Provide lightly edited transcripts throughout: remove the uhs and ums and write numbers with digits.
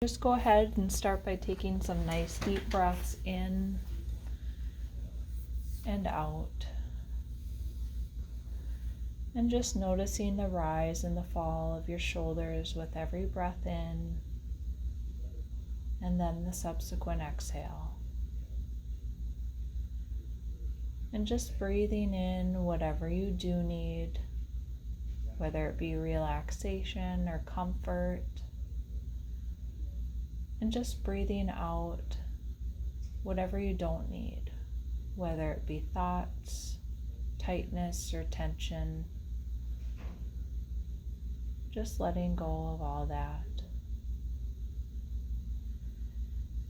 Just go ahead and start by taking some nice deep breaths in and out. And just noticing the rise and the fall of your shoulders with every breath in and then the subsequent exhale. And just breathing in whatever you do need, whether it be relaxation or comfort. And just breathing out whatever you don't need, whether it be thoughts, tightness, or tension. Just letting go of all that.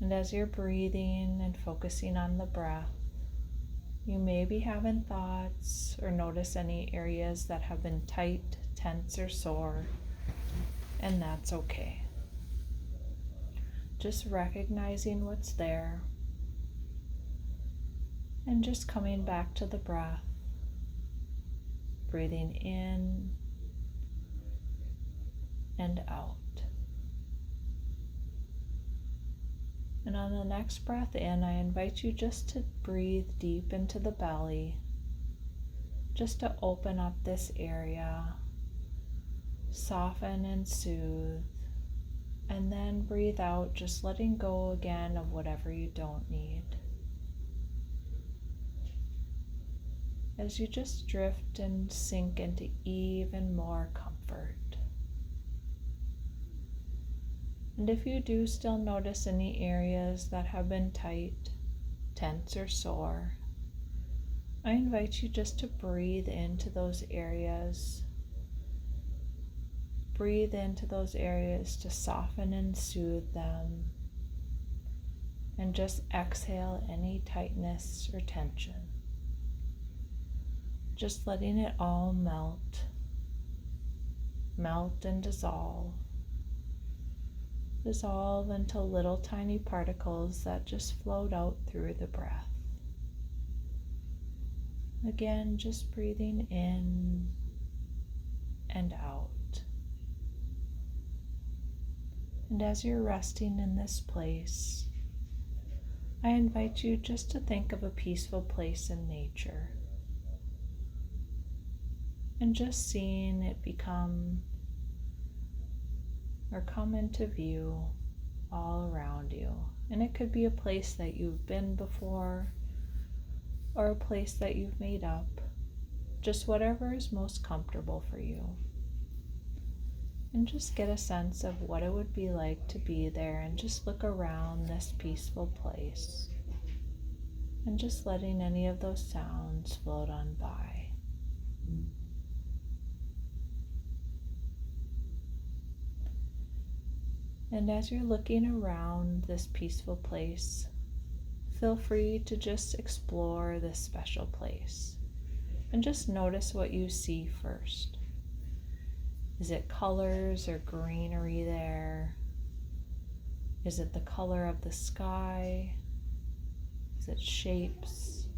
And as you're breathing and focusing on the breath, you may be having thoughts or notice any areas that have been tight, tense, or sore, and that's okay. Just recognizing what's there and just coming back to the breath, breathing in and out. And on the next breath in, I invite you just to breathe deep into the belly, just to open up this area, soften and soothe. And then breathe out, just letting go again of whatever you don't need. As you just drift and sink into even more comfort. And if you do still notice any areas that have been tight, tense, or sore, I invite you just to breathe into those areas. Breathe into those areas to soften and soothe them, and just exhale any tightness or tension. Just letting it all melt and dissolve into little tiny particles that just float out through the breath. Again, just breathing in and out. And as you're resting in this place, I invite you just to think of a peaceful place in nature and just seeing it become or come into view all around you. And it could be a place that you've been before or a place that you've made up, just whatever is most comfortable for you. And just get a sense of what it would be like to be there and just look around this peaceful place. And just letting any of those sounds float on by. And as you're looking around this peaceful place, feel free to just explore this special place. And just notice what you see first. Is it colors or greenery there? Is it the color of the sky? Is it shapes,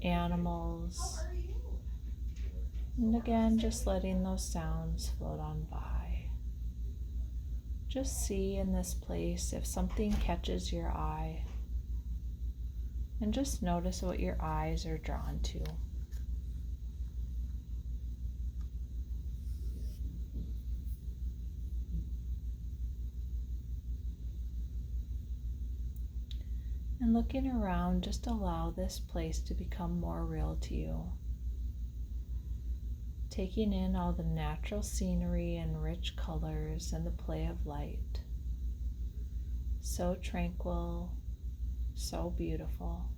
animals? And again, just letting those sounds float on by. Just see in this place if something catches your eye. And just notice what your eyes are drawn to. And looking around, just allow this place to become more real to you. Taking in all the natural scenery and rich colors and the play of light. So tranquil, so beautiful.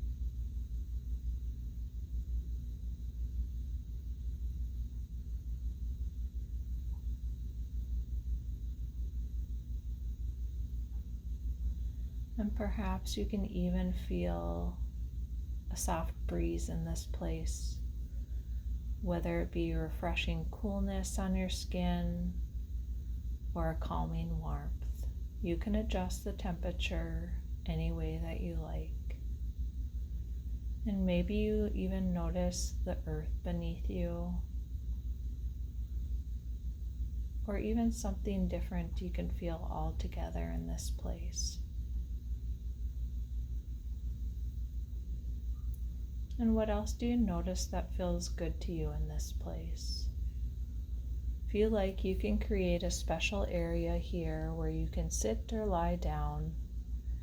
And perhaps you can even feel a soft breeze in this place, whether it be refreshing coolness on your skin or a calming warmth. You can adjust the temperature any way that you like. And maybe you even notice the earth beneath you, or even something different you can feel all together in this place. And what else do you notice that feels good to you in this place? Feel like you can create a special area here where you can sit or lie down.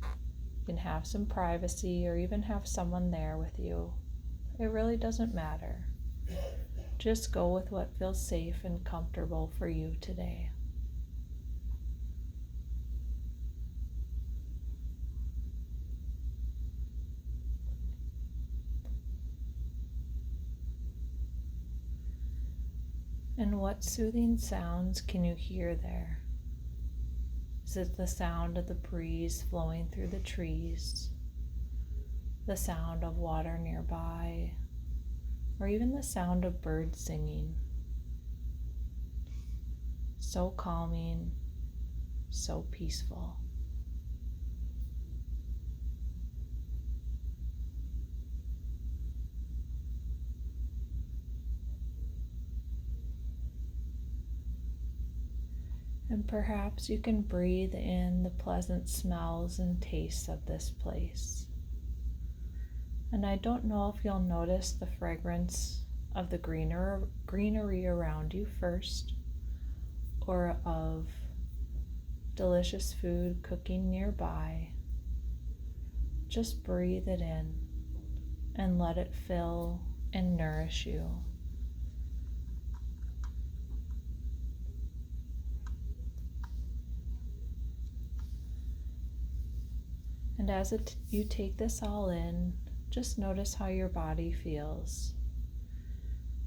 You can have some privacy or even have someone there with you. It really doesn't matter. Just go with what feels safe and comfortable for you today. And what soothing sounds can you hear there? Is it the sound of the breeze flowing through the trees, the sound of water nearby, or even the sound of birds singing? So calming, so peaceful. And perhaps you can breathe in the pleasant smells and tastes of this place. And I don't know if you'll notice the fragrance of the greenery around you first, or of delicious food cooking nearby. Just breathe it in and let it fill and nourish you. And as you take this all in, just notice how your body feels.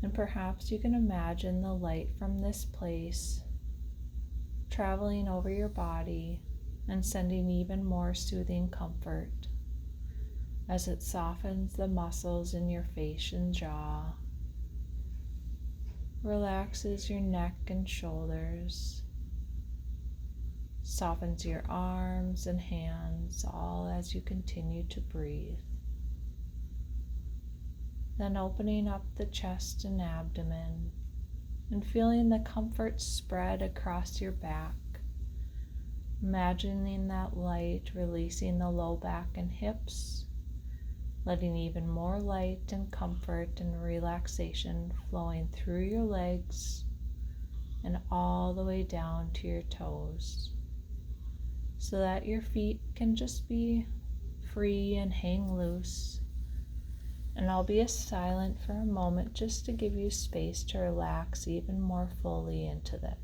And perhaps you can imagine the light from this place traveling over your body and sending even more soothing comfort as it softens the muscles in your face and jaw, relaxes your neck and shoulders, softens your arms and hands, all as you continue to breathe. Then opening up the chest and abdomen and feeling the comfort spread across your back, imagining that light releasing the low back and hips, letting even more light and comfort and relaxation flowing through your legs and all the way down to your toes, so that your feet can just be free and hang loose. And I'll be silent for a moment just to give you space to relax even more fully into that.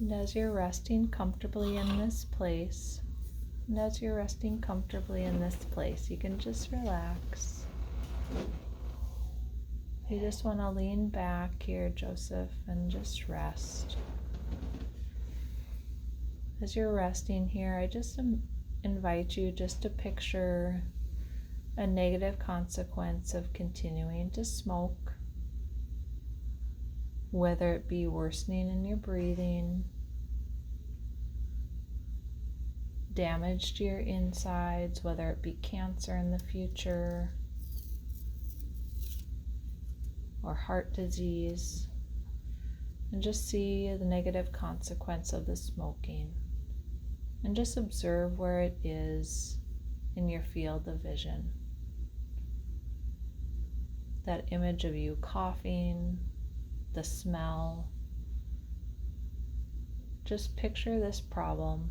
And as you're resting comfortably in this place, you can just relax. You just want to lean back here, Joseph, and just rest. As you're resting here, I just invite you just to picture a negative consequence of continuing to smoke, whether it be worsening in your breathing, damage to your insides, whether it be cancer in the future, or heart disease, and just see the negative consequence of the smoking, and just observe where it is in your field of vision. That image of you coughing, the smell. Just picture this problem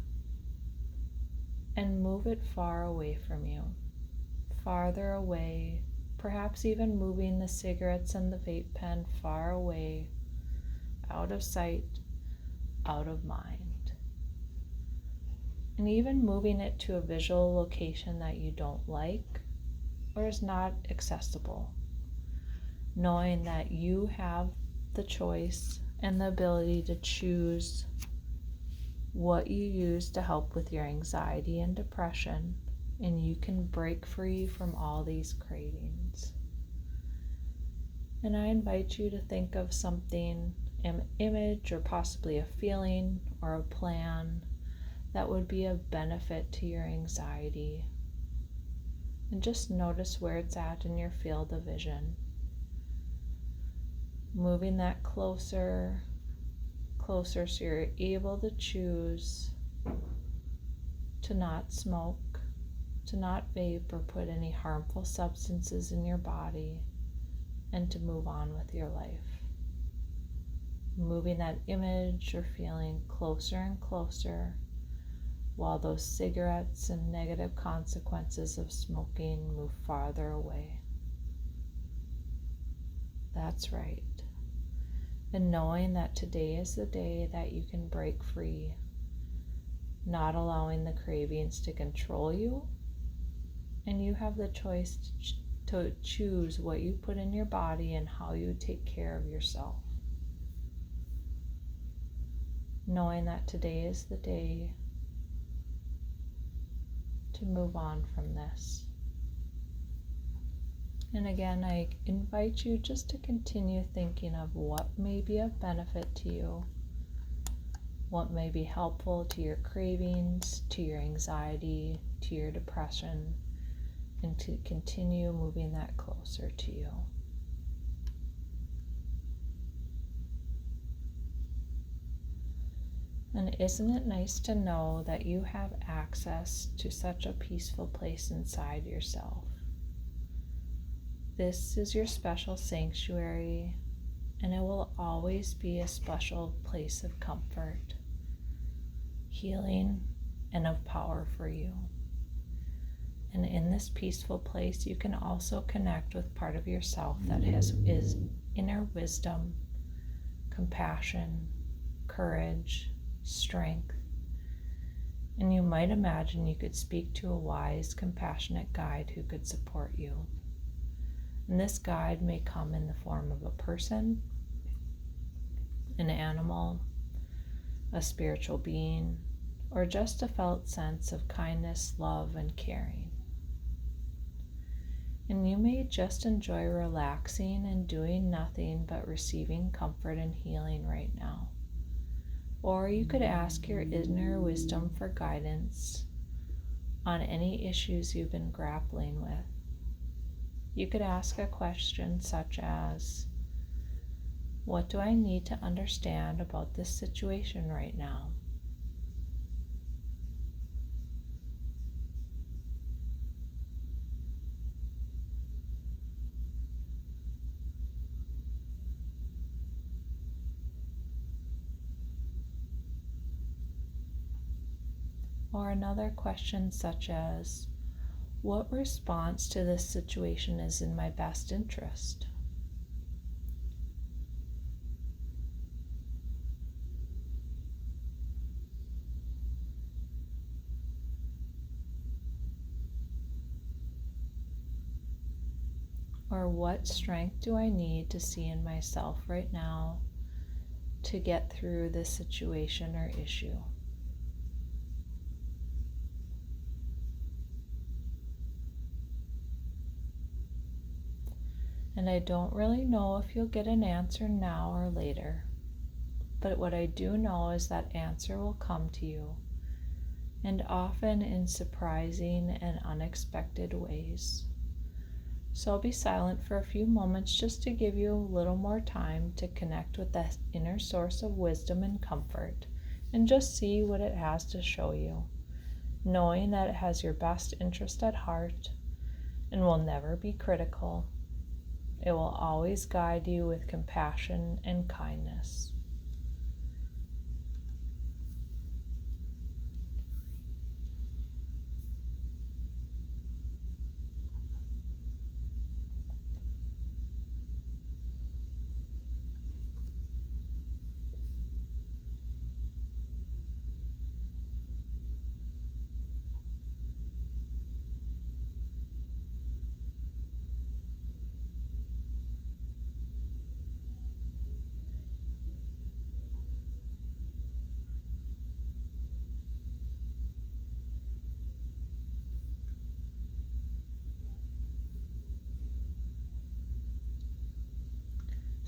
and move it far away from you, farther away, perhaps even moving the cigarettes and the vape pen far away, out of sight, out of mind. And even moving it to a visual location that you don't like or is not accessible, knowing that you have the choice and the ability to choose what you use to help with your anxiety and depression, and you can break free from all these cravings. And I invite you to think of something, an image or possibly a feeling or a plan that would be of benefit to your anxiety. And just notice where it's at in your field of vision. Moving that closer so you're able to choose to not smoke, to not vape or put any harmful substances in your body, and to move on with your life. Moving that image or feeling closer and closer while those cigarettes and negative consequences of smoking move farther away. That's right. And knowing that today is the day that you can break free, not allowing the cravings to control you, and you have the choice to choose what you put in your body and how you take care of yourself. Knowing that today is the day to move on from this. And again, I invite you just to continue thinking of what may be of benefit to you, what may be helpful to your cravings, to your anxiety, to your depression, and to continue moving that closer to you. And isn't it nice to know that you have access to such a peaceful place inside yourself? This is your special sanctuary, and it will always be a special place of comfort, healing, and of power for you. And in this peaceful place, you can also connect with part of yourself that is inner wisdom, compassion, courage, strength. And you might imagine you could speak to a wise, compassionate guide who could support you. And this guide may come in the form of a person, an animal, a spiritual being, or just a felt sense of kindness, love, and caring. And you may just enjoy relaxing and doing nothing but receiving comfort and healing right now. Or you could ask your inner wisdom for guidance on any issues you've been grappling with. You could ask a question such as, what do I need to understand about this situation right now? Or another question such as, what response to this situation is in my best interest? Or what strength do I need to see in myself right now to get through this situation or issue? And I don't really know if you'll get an answer now or later, but what I do know is that answer will come to you, and often in surprising and unexpected ways. So I'll be silent for a few moments just to give you a little more time to connect with that inner source of wisdom and comfort, and just see what it has to show you, knowing that it has your best interest at heart and will never be critical. It will always guide you with compassion and kindness.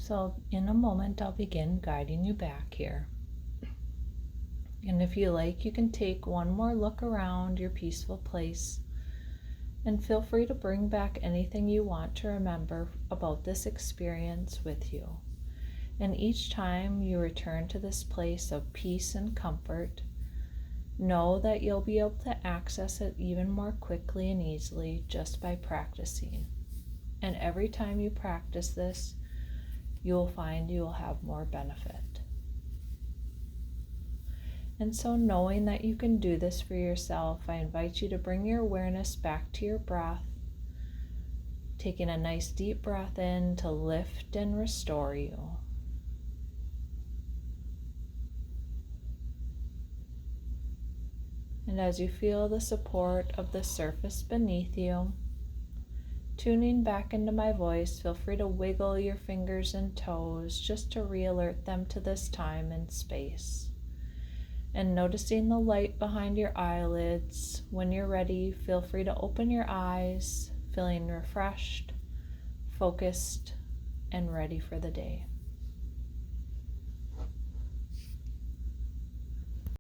So in a moment, I'll begin guiding you back here. And if you like, you can take one more look around your peaceful place and feel free to bring back anything you want to remember about this experience with you. And each time you return to this place of peace and comfort, know that you'll be able to access it even more quickly and easily just by practicing. And every time you practice this, you'll find you'll have more benefit. And so, knowing that you can do this for yourself, I invite you to bring your awareness back to your breath, taking a nice deep breath in to lift and restore you. And as you feel the support of the surface beneath you, tuning back into my voice, feel free to wiggle your fingers and toes just to re-alert them to this time and space. And noticing the light behind your eyelids, when you're ready, feel free to open your eyes, feeling refreshed, focused, and ready for the day.